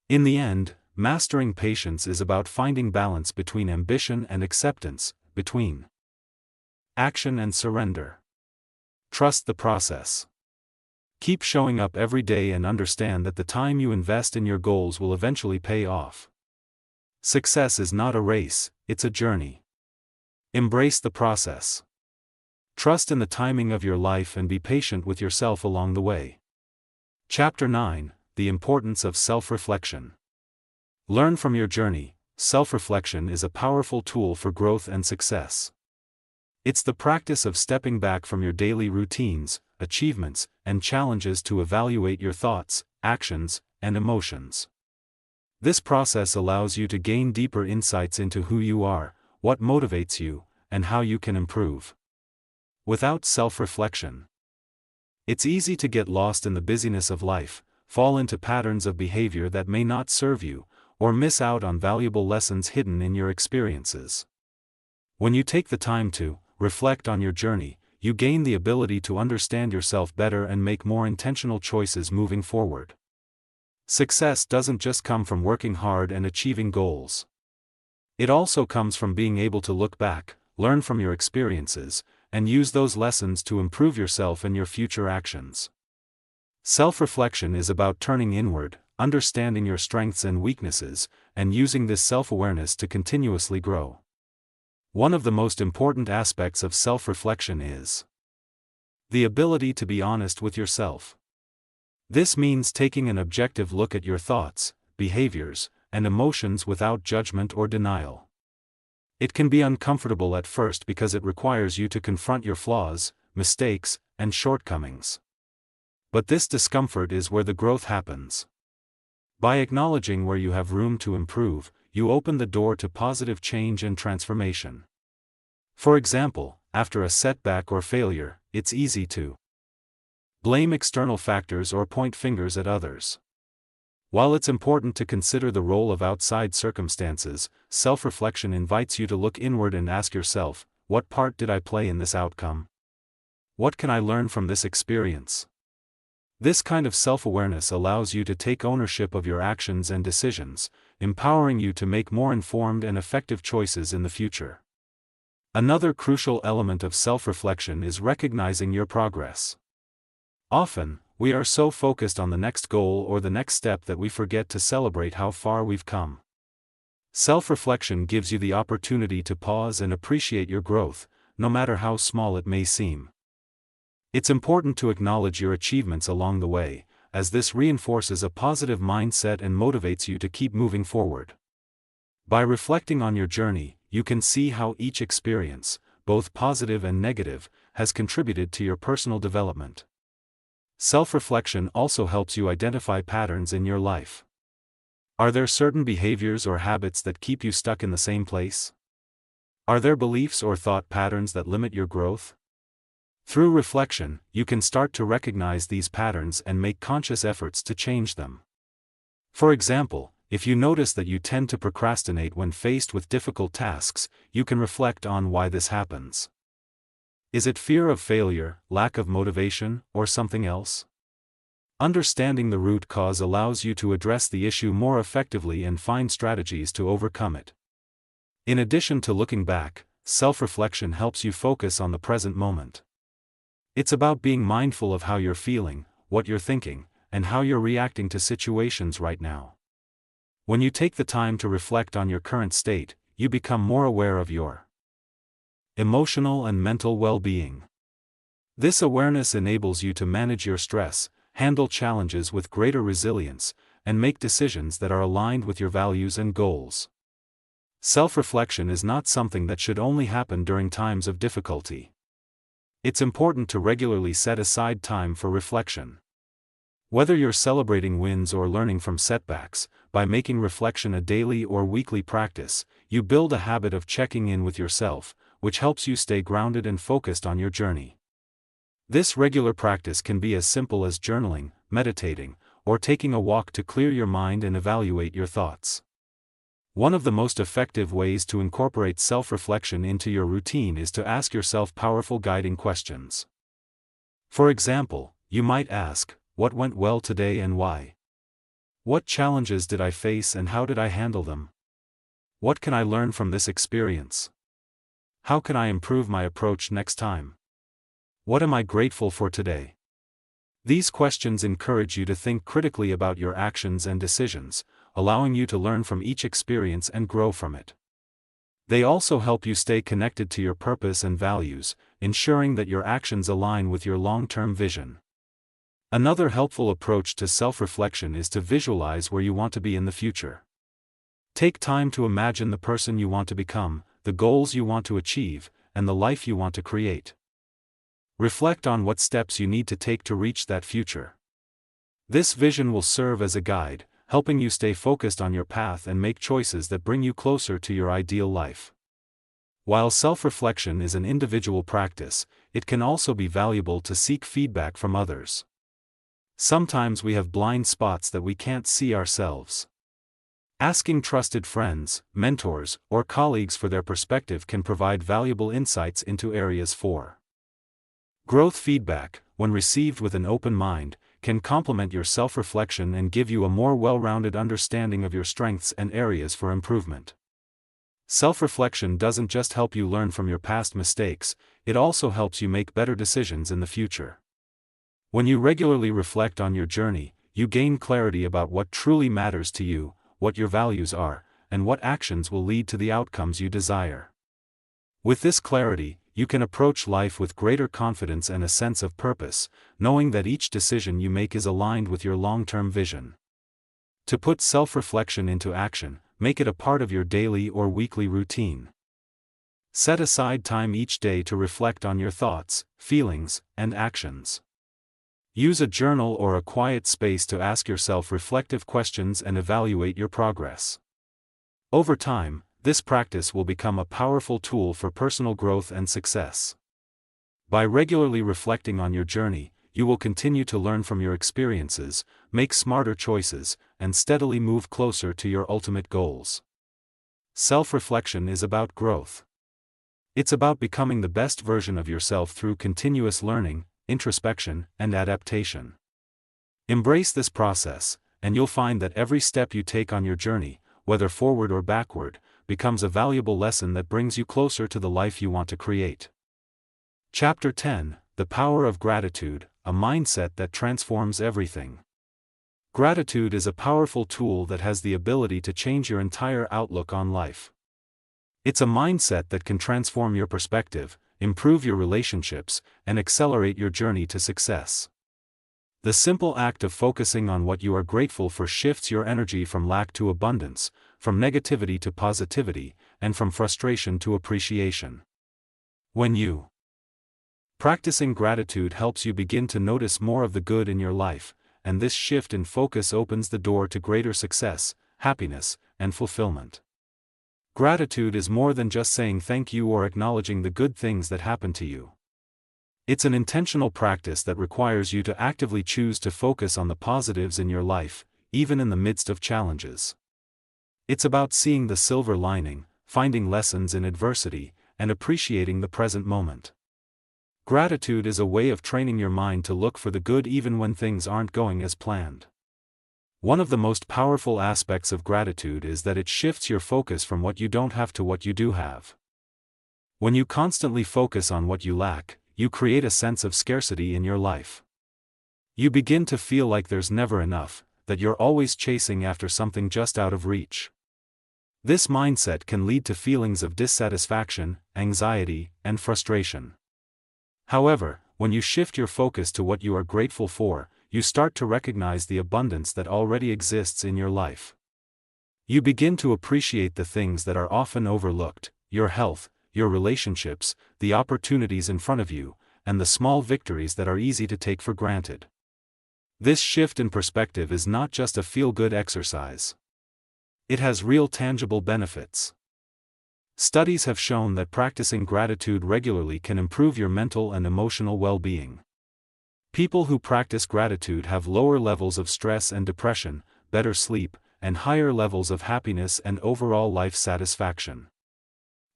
A: In the end, mastering patience is about finding balance between ambition and acceptance, between action and surrender. Trust the process. Keep showing up every day and understand that the time you invest in your goals will eventually pay off. Success is not a race, it's a journey. Embrace the process. Trust in the timing of your life and be patient with yourself along the way. Chapter 9: The Importance of Self-Reflection. Learn from your journey. Self-reflection is a powerful tool for growth and success. It's the practice of stepping back from your daily routines, achievements, and challenges to evaluate your thoughts, actions, and emotions. This process allows you to gain deeper insights into who you are, what motivates you, and how you can improve. Without self-reflection, it's easy to get lost in the busyness of life, fall into patterns of behavior that may not serve you, or miss out on valuable lessons hidden in your experiences. When you take the time to reflect on your journey, you gain the ability to understand yourself better and make more intentional choices moving forward. Success doesn't just come from working hard and achieving goals. It also comes from being able to look back, learn from your experiences, and use those lessons to improve yourself and your future actions. Self-reflection is about turning inward, understanding your strengths and weaknesses, and using this self-awareness to continuously grow. One of the most important aspects of self-reflection is the ability to be honest with yourself. This means taking an objective look at your thoughts, behaviors, and emotions without judgment or denial. It can be uncomfortable at first because it requires you to confront your flaws, mistakes, and shortcomings. But this discomfort is where the growth happens. By acknowledging where you have room to improve, you open the door to positive change and transformation. For example, after a setback or failure, it's easy to blame external factors or point fingers at others. While it's important to consider the role of outside circumstances, self-reflection invites you to look inward and ask yourself, what part did I play in this outcome? What can I learn from this experience? This kind of self-awareness allows you to take ownership of your actions and decisions, empowering you to make more informed and effective choices in the future. Another crucial element of self-reflection is recognizing your progress. Often, we are so focused on the next goal or the next step that we forget to celebrate how far we've come. Self-reflection gives you the opportunity to pause and appreciate your growth, no matter how small it may seem. It's important to acknowledge your achievements along the way, as this reinforces a positive mindset and motivates you to keep moving forward. By reflecting on your journey, you can see how each experience, both positive and negative, has contributed to your personal development. Self-reflection also helps you identify patterns in your life. Are there certain behaviors or habits that keep you stuck in the same place? Are there beliefs or thought patterns that limit your growth? Through reflection, you can start to recognize these patterns and make conscious efforts to change them. For example, if you notice that you tend to procrastinate when faced with difficult tasks, you can reflect on why this happens. Is it fear of failure, lack of motivation, or something else? Understanding the root cause allows you to address the issue more effectively and find strategies to overcome it. In addition to looking back, self-reflection helps you focus on the present moment. It's about being mindful of how you're feeling, what you're thinking, and how you're reacting to situations right now. When you take the time to reflect on your current state, you become more aware of your emotional and mental well-being. This awareness enables you to manage your stress, handle challenges with greater resilience, and make decisions that are aligned with your values and goals. Self-reflection is not something that should only happen during times of difficulty. It's important to regularly set aside time for reflection. Whether you're celebrating wins or learning from setbacks, by making reflection a daily or weekly practice, you build a habit of checking in with yourself, which helps you stay grounded and focused on your journey. This regular practice can be as simple as journaling, meditating, or taking a walk to clear your mind and evaluate your thoughts. One of the most effective ways to incorporate self-reflection into your routine is to ask yourself powerful guiding questions. For example, you might ask, what went well today and why? What challenges did I face and how did I handle them? What can I learn from this experience? How can I improve my approach next time? What am I grateful for today? These questions encourage you to think critically about your actions and decisions, allowing you to learn from each experience and grow from it. They also help you stay connected to your purpose and values, ensuring that your actions align with your long-term vision. Another helpful approach to self-reflection is to visualize where you want to be in the future. Take time to imagine the person you want to become, the goals you want to achieve, and the life you want to create. Reflect on what steps you need to take to reach that future. This vision will serve as a guide, helping you stay focused on your path and make choices that bring you closer to your ideal life. While self-reflection is an individual practice, it can also be valuable to seek feedback from others. Sometimes we have blind spots that we can't see ourselves. Asking trusted friends, mentors, or colleagues for their perspective can provide valuable insights into areas for growth. Feedback, when received with an open mind, can complement your self-reflection and give you a more well-rounded understanding of your strengths and areas for improvement. Self-reflection doesn't just help you learn from your past mistakes, it also helps you make better decisions in the future. When you regularly reflect on your journey, you gain clarity about what truly matters to you, what your values are, and what actions will lead to the outcomes you desire. With this clarity, you can approach life with greater confidence and a sense of purpose, knowing that each decision you make is aligned with your long-term vision. To put self-reflection into action, make it a part of your daily or weekly routine. Set aside time each day to reflect on your thoughts, feelings, and actions. Use a journal or a quiet space to ask yourself reflective questions and evaluate your progress. Over time, this practice will become a powerful tool for personal growth and success. By regularly reflecting on your journey, you will continue to learn from your experiences, make smarter choices, and steadily move closer to your ultimate goals. Self-reflection is about growth. It's about becoming the best version of yourself through continuous learning, introspection, and adaptation. Embrace this process, and you'll find that every step you take on your journey, whether forward or backward, becomes a valuable lesson that brings you closer to the life you want to create. Chapter 10: The Power of Gratitude, a Mindset that Transforms Everything. Gratitude is a powerful tool that has the ability to change your entire outlook on life. It's a mindset that can transform your perspective, improve your relationships, and accelerate your journey to success. The simple act of focusing on what you are grateful for shifts your energy from lack to abundance, from negativity to positivity, and from frustration to appreciation. When you practicing gratitude helps you begin to notice more of the good in your life, and this shift in focus opens the door to greater success, happiness, and fulfillment. Gratitude is more than just saying thank you or acknowledging the good things that happen to you. It's an intentional practice that requires you to actively choose to focus on the positives in your life, even in the midst of challenges. It's about seeing the silver lining, finding lessons in adversity, and appreciating the present moment. Gratitude is a way of training your mind to look for the good even when things aren't going as planned. One of the most powerful aspects of gratitude is that it shifts your focus from what you don't have to what you do have. When you constantly focus on what you lack, you create a sense of scarcity in your life. You begin to feel like there's never enough, that you're always chasing after something just out of reach. This mindset can lead to feelings of dissatisfaction, anxiety, and frustration. However, when you shift your focus to what you are grateful for, you start to recognize the abundance that already exists in your life. You begin to appreciate the things that are often overlooked: your health, your relationships, the opportunities in front of you, and the small victories that are easy to take for granted. This shift in perspective is not just a feel-good exercise. It has real tangible benefits. Studies have shown that practicing gratitude regularly can improve your mental and emotional well-being. People who practice gratitude have lower levels of stress and depression, better sleep, and higher levels of happiness and overall life satisfaction.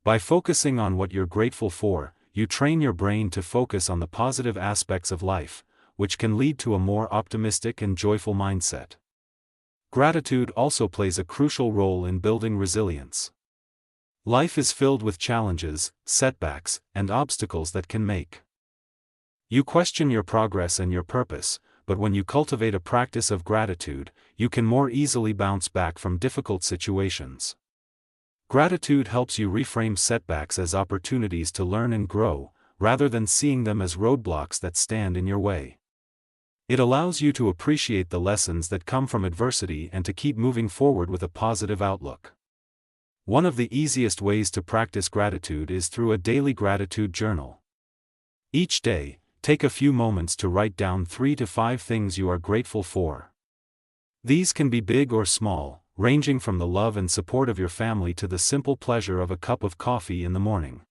A: By focusing on what you're grateful for, you train your brain to focus on the positive aspects of life, which can lead to a more optimistic and joyful mindset. Gratitude also plays a crucial role in building resilience. Life is filled with challenges, setbacks, and obstacles that can make you question your progress and your purpose, but when you cultivate a practice of gratitude, you can more easily bounce back from difficult situations. Gratitude helps you reframe setbacks as opportunities to learn and grow, rather than seeing them as roadblocks that stand in your way. It allows you to appreciate the lessons that come from adversity and to keep moving forward with a positive outlook. One of the easiest ways to practice gratitude is through a daily gratitude journal. Each day, take a few moments to write down 3 to 5 things you are grateful for. These can be big or small, ranging from the love and support of your family to the simple pleasure of a cup of coffee in the morning.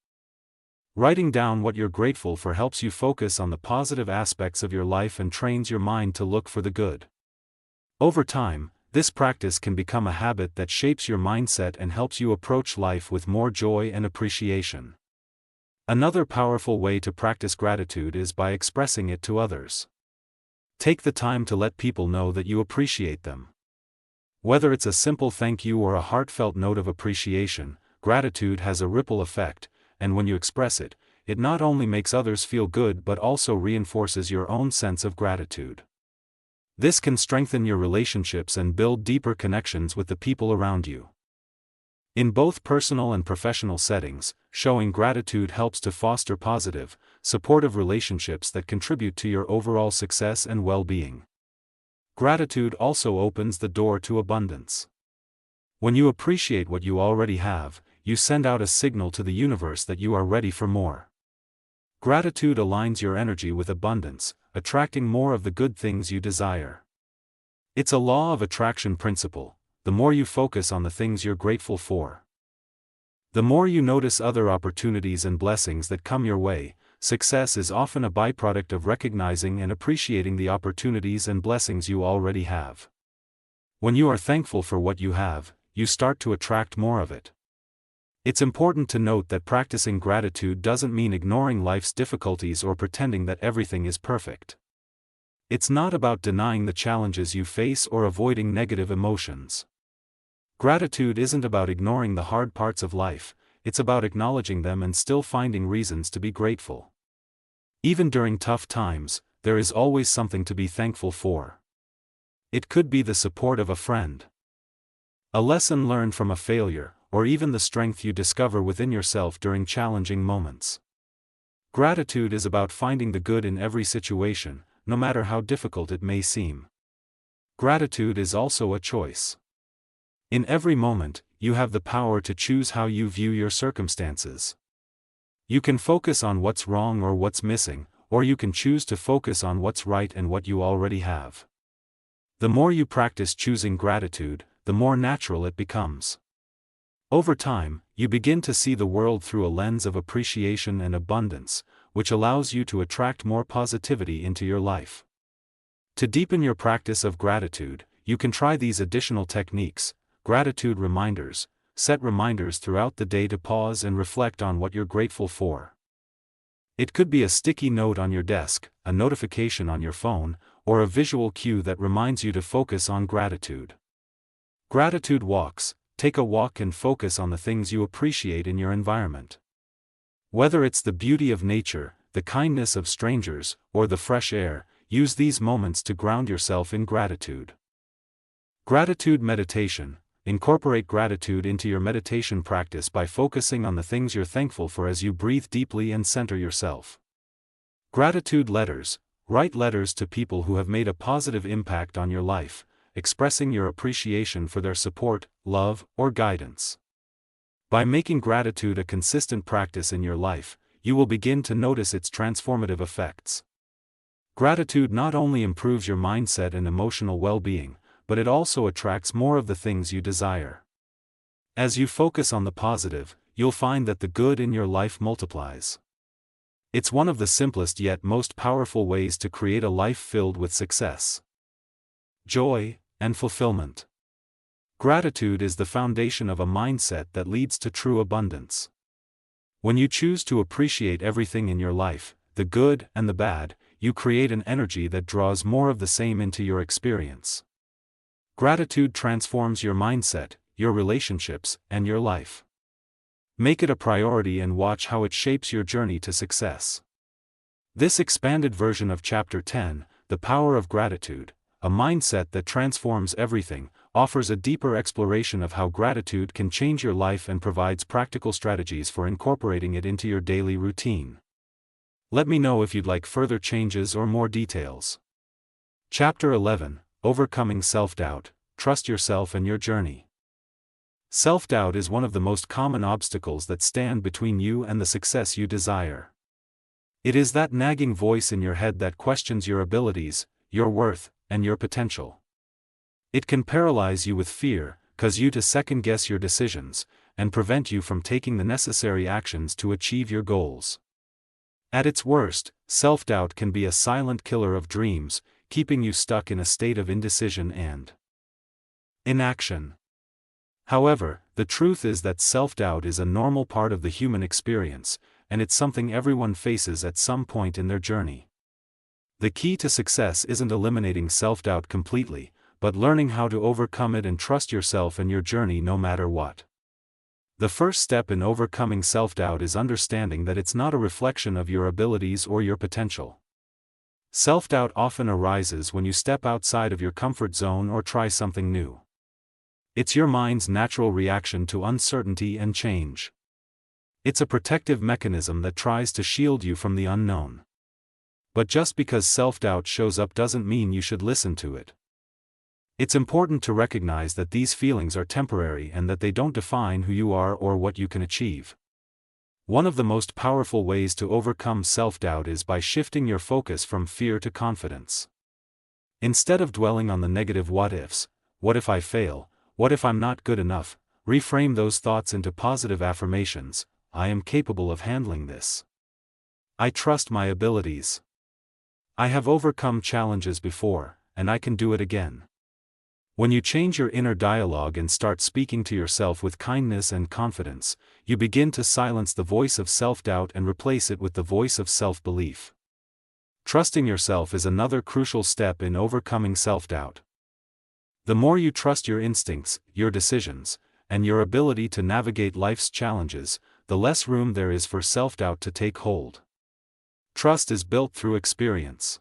A: Writing down what you're grateful for helps you focus on the positive aspects of your life and trains your mind to look for the good. Over time, this practice can become a habit that shapes your mindset and helps you approach life with more joy and appreciation. Another powerful way to practice gratitude is by expressing it to others. Take the time to let people know that you appreciate them. Whether it's a simple thank you or a heartfelt note of appreciation, gratitude has a ripple effect, and when you express it, it not only makes others feel good but also reinforces your own sense of gratitude. This can strengthen your relationships and build deeper connections with the people around you. In both personal and professional settings, showing gratitude helps to foster positive, supportive relationships that contribute to your overall success and well-being. Gratitude also opens the door to abundance. When you appreciate what you already have, you send out a signal to the universe that you are ready for more. Gratitude aligns your energy with abundance, attracting more of the good things you desire. It's a law of attraction principle. The more you focus on the things you're grateful for, the more you notice other opportunities and blessings that come your way. Success is often a byproduct of recognizing and appreciating the opportunities and blessings you already have. When you are thankful for what you have, you start to attract more of it. It's important to note that practicing gratitude doesn't mean ignoring life's difficulties or pretending that everything is perfect. It's not about denying the challenges you face or avoiding negative emotions. Gratitude isn't about ignoring the hard parts of life, it's about acknowledging them and still finding reasons to be grateful. Even during tough times, there is always something to be thankful for. It could be the support of a friend, a lesson learned from a failure, or even the strength you discover within yourself during challenging moments. Gratitude is about finding the good in every situation, no matter how difficult it may seem. Gratitude is also a choice. In every moment, you have the power to choose how you view your circumstances. You can focus on what's wrong or what's missing, or you can choose to focus on what's right and what you already have. The more you practice choosing gratitude, the more natural it becomes. Over time, you begin to see the world through a lens of appreciation and abundance, which allows you to attract more positivity into your life. To deepen your practice of gratitude, you can try these additional techniques. Gratitude reminders. Set reminders throughout the day to pause and reflect on what you're grateful for. It could be a sticky note on your desk, a notification on your phone, or a visual cue that reminds you to focus on gratitude. Gratitude walks. Take a walk and focus on the things you appreciate in your environment. Whether it's the beauty of nature, the kindness of strangers, or the fresh air, use these moments to ground yourself in gratitude. Gratitude meditation. Incorporate gratitude into your meditation practice by focusing on the things you're thankful for as you breathe deeply and center yourself. Gratitude letters. Write letters to people who have made a positive impact on your life, expressing your appreciation for their support, love, or guidance. By making gratitude a consistent practice in your life, you will begin to notice its transformative effects. Gratitude not only improves your mindset and emotional well-being, but it also attracts more of the things you desire. As you focus on the positive, you'll find that the good in your life multiplies. It's one of the simplest yet most powerful ways to create a life filled with success, joy, and fulfillment. Gratitude is the foundation of a mindset that leads to true abundance. When you choose to appreciate everything in your life, the good and the bad, you create an energy that draws more of the same into your experience. Gratitude transforms your mindset, your relationships, and your life. Make it a priority and watch how it shapes your journey to success. This expanded version of Chapter 10, The Power of Gratitude, a mindset that transforms everything, offers a deeper exploration of how gratitude can change your life and provides practical strategies for incorporating it into your daily routine. Let me know if you'd like further changes or more details. Chapter 11, Overcoming Self-Doubt, Trust Yourself and Your Journey. Self-doubt is one of the most common obstacles that stand between you and the success you desire. It is that nagging voice in your head that questions your abilities, your worth, and your potential. It can paralyze you with fear, cause you to second-guess your decisions, and prevent you from taking the necessary actions to achieve your goals. At its worst, self-doubt can be a silent killer of dreams, keeping you stuck in a state of indecision and inaction. However, the truth is that self-doubt is a normal part of the human experience, and it's something everyone faces at some point in their journey. The key to success isn't eliminating self-doubt completely, but learning how to overcome it and trust yourself and your journey no matter what. The first step in overcoming self-doubt is understanding that it's not a reflection of your abilities or your potential. Self-doubt often arises when you step outside of your comfort zone or try something new. It's your mind's natural reaction to uncertainty and change. It's a protective mechanism that tries to shield you from the unknown. But just because self-doubt shows up doesn't mean you should listen to it. It's important to recognize that these feelings are temporary and that they don't define who you are or what you can achieve. One of the most powerful ways to overcome self-doubt is by shifting your focus from fear to confidence. Instead of dwelling on the negative what-ifs, what if I fail, what if I'm not good enough, reframe those thoughts into positive affirmations. I am capable of handling this. I trust my abilities. I have overcome challenges before, and I can do it again. When you change your inner dialogue and start speaking to yourself with kindness and confidence, you begin to silence the voice of self-doubt and replace it with the voice of self-belief. Trusting yourself is another crucial step in overcoming self-doubt. The more you trust your instincts, your decisions, and your ability to navigate life's challenges, the less room there is for self-doubt to take hold. Trust is built through experience.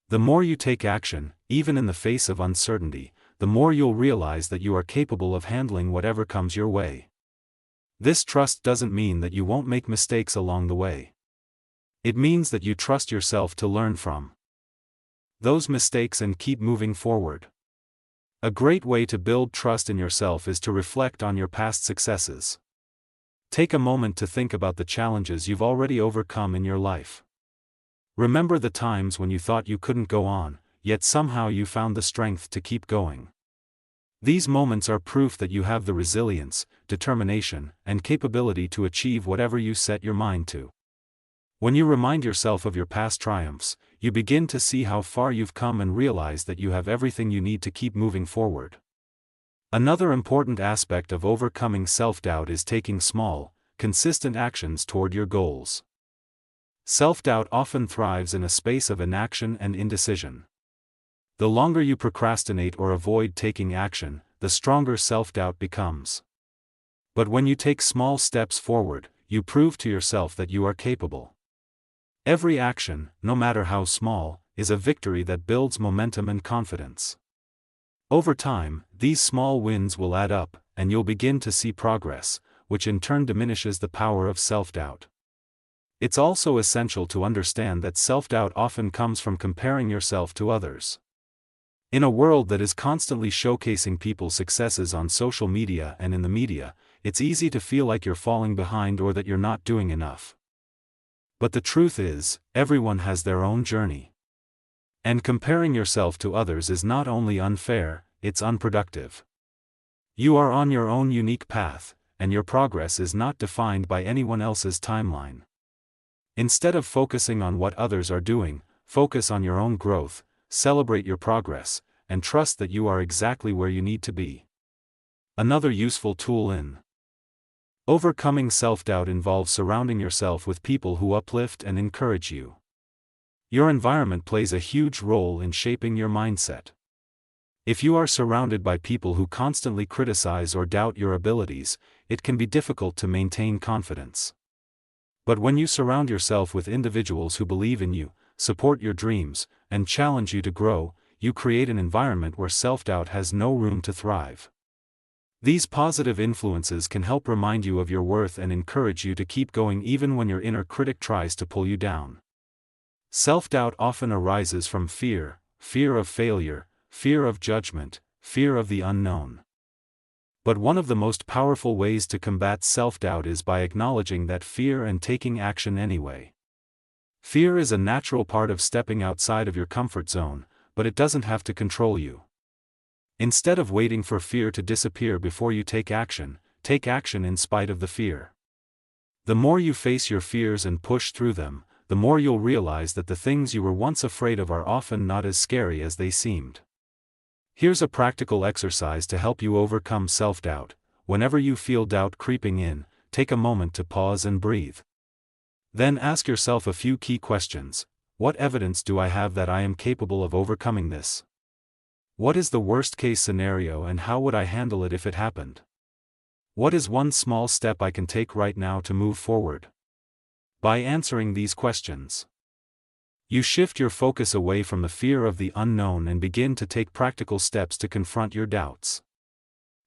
A: The more you take action, even in the face of uncertainty, the more you'll realize that you are capable of handling whatever comes your way. This trust doesn't mean that you won't make mistakes along the way. It means that you trust yourself to learn from those mistakes and keep moving forward. A great way to build trust in yourself is to reflect on your past successes. Take a moment to think about the challenges you've already overcome in your life. Remember the times when you thought you couldn't go on, yet somehow you found the strength to keep going. These moments are proof that you have the resilience, determination, and capability to achieve whatever you set your mind to. When you remind yourself of your past triumphs, you begin to see how far you've come and realize that you have everything you need to keep moving forward. Another important aspect of overcoming self-doubt is taking small, consistent actions toward your goals. Self-doubt often thrives in a space of inaction and indecision. The longer you procrastinate or avoid taking action, the stronger self-doubt becomes. But when you take small steps forward, you prove to yourself that you are capable. Every action, no matter how small, is a victory that builds momentum and confidence. Over time, these small wins will add up, and you'll begin to see progress, which in turn diminishes the power of self-doubt. It's also essential to understand that self-doubt often comes from comparing yourself to others. In a world that is constantly showcasing people's successes on social media and in the media, it's easy to feel like you're falling behind or that you're not doing enough. But the truth is, everyone has their own journey. And comparing yourself to others is not only unfair, it's unproductive. You are on your own unique path, and your progress is not defined by anyone else's timeline. Instead of focusing on what others are doing, focus on your own growth, celebrate your progress, and trust that you are exactly where you need to be. Another useful tool in overcoming self-doubt involves surrounding yourself with people who uplift and encourage you. Your environment plays a huge role in shaping your mindset. If you are surrounded by people who constantly criticize or doubt your abilities, it can be difficult to maintain confidence. But when you surround yourself with individuals who believe in you, support your dreams, and challenge you to grow, you create an environment where self-doubt has no room to thrive. These positive influences can help remind you of your worth and encourage you to keep going even when your inner critic tries to pull you down. Self-doubt often arises from fear of failure, fear of judgment, fear of the unknown. But one of the most powerful ways to combat self-doubt is by acknowledging that fear and taking action anyway. Fear is a natural part of stepping outside of your comfort zone, but it doesn't have to control you. Instead of waiting for fear to disappear before you take action in spite of the fear. The more you face your fears and push through them, the more you'll realize that the things you were once afraid of are often not as scary as they seemed. Here's a practical exercise to help you overcome self-doubt. Whenever you feel doubt creeping in, take a moment to pause and breathe. Then ask yourself a few key questions. What evidence do I have that I am capable of overcoming this? What is the worst-case scenario and how would I handle it if it happened? What is one small step I can take right now to move forward? By answering these questions, you shift your focus away from the fear of the unknown and begin to take practical steps to confront your doubts.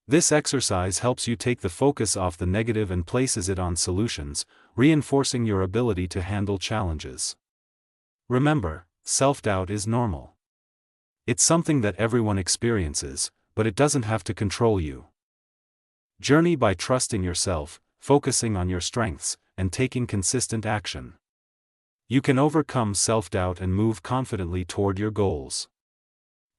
A: This exercise helps you take the focus off the negative and places it on solutions, reinforcing your ability to handle challenges. Remember, self-doubt is normal. It's something that everyone experiences, but it doesn't have to control you. Journey by trusting yourself, focusing on your strengths, and taking consistent action. You can overcome self-doubt and move confidently toward your goals.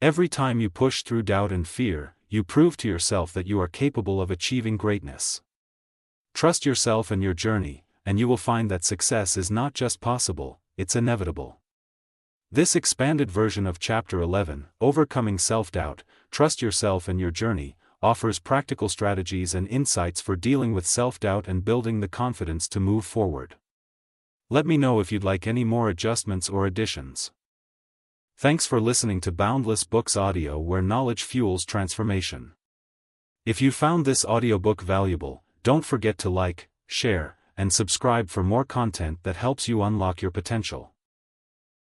A: Every time you push through doubt and fear, you prove to yourself that you are capable of achieving greatness. Trust yourself and your journey, and you will find that success is not just possible, it's inevitable. This expanded version of Chapter 11, Overcoming Self-Doubt, Trust Yourself and Your Journey, offers practical strategies and insights for dealing with self-doubt and building the confidence to move forward. Let me know if you'd like any more adjustments or additions. Thanks for listening to Boundless Books Audio, where knowledge fuels transformation. If you found this audiobook valuable, don't forget to like, share, and subscribe for more content that helps you unlock your potential.